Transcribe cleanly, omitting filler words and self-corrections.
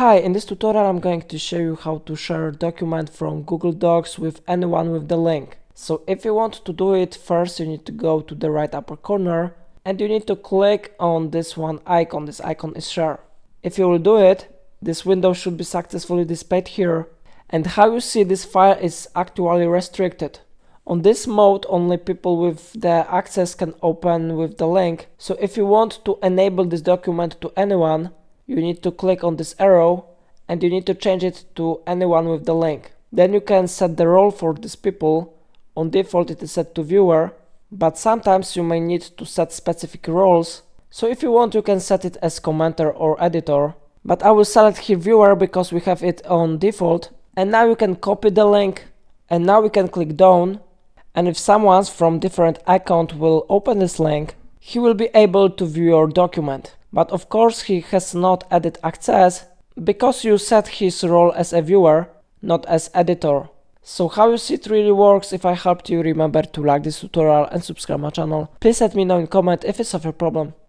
Hi, in this tutorial I'm going to show you how to share a document from Google Docs with anyone with the link. So if you want to do it, first you need to go to the right upper corner and you need to click on this one icon. This icon is share. If you will do it, this window should be successfully displayed here. And how you see, this file is actually restricted. On this mode, only people with the access can open with the link. So if you want to enable this document to anyone, you need to click on this arrow and you need to change it to anyone with the link. Then you can set the role for these people. On default it is set to viewer, but sometimes you may need to set specific roles. So if you want, you can set it as commenter or editor. But I will select here viewer because we have it on default. And now you can copy the link and now we can click down. And if someone from different account will open this link, he will be able to view your document. But of course he has not edit access because you set his role as a viewer, not as editor. So how you see it really works. If I helped you, remember to like this tutorial and subscribe my channel. Please let me know in comment if it's of a problem.